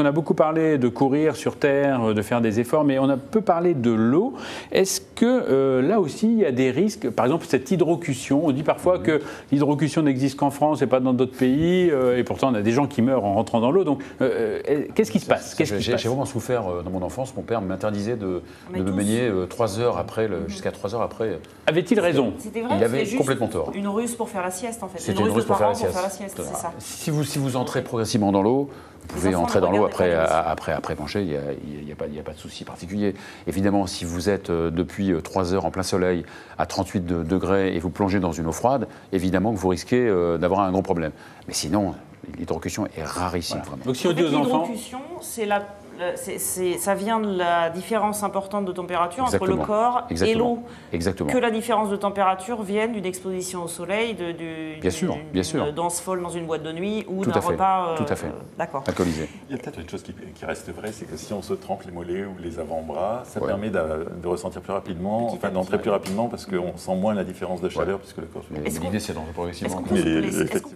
On a beaucoup parlé de courir sur Terre, de faire des efforts, mais on a peu parlé de l'eau. Est-ce que là aussi, il y a des risques? Par exemple, cette hydrocution, on dit parfois que l'hydrocution n'existe qu'en France et pas dans d'autres pays, et pourtant on a des gens qui meurent en rentrant dans l'eau. Donc, qu'est-ce qui se passe? J'ai vraiment souffert dans mon enfance. Mon père m'interdisait de me baigner 3 heures après, jusqu'à 3 heures après. Avait-il raison? C'était vrai, il avait juste complètement tort. Une ruse pour faire la sieste, en fait. C'était une ruse pour faire la sieste. C'est ça. Si vous entrez progressivement dans l'eau, vous pouvez entrer dans l'eau après manger, il n'y a pas de souci particulier. Évidemment, si vous êtes depuis 3 heures en plein soleil à 38 degrés et vous plongez dans une eau froide, évidemment que vous risquez d'avoir un gros problème. Mais sinon, l'hydrocution est rarissime. Voilà. Donc si on dit aux enfants... L'hydrocution, ça vient de la différence importante de température entre le corps et l'eau. Exactement. Que la différence de température vienne d'une exposition au soleil, bien sûr. d'une danse folle dans une boîte de nuit ou d'un repas alcoolisé. Il y a peut-être une chose qui reste vraie, c'est que si on se trempe les mollets ou les avant-bras, ça permet de ressentir plus rapidement, d'entrer plus rapidement parce qu'on sent moins la différence de chaleur puisque le corps... Mais l'idée, c'est d'entrer progressivement.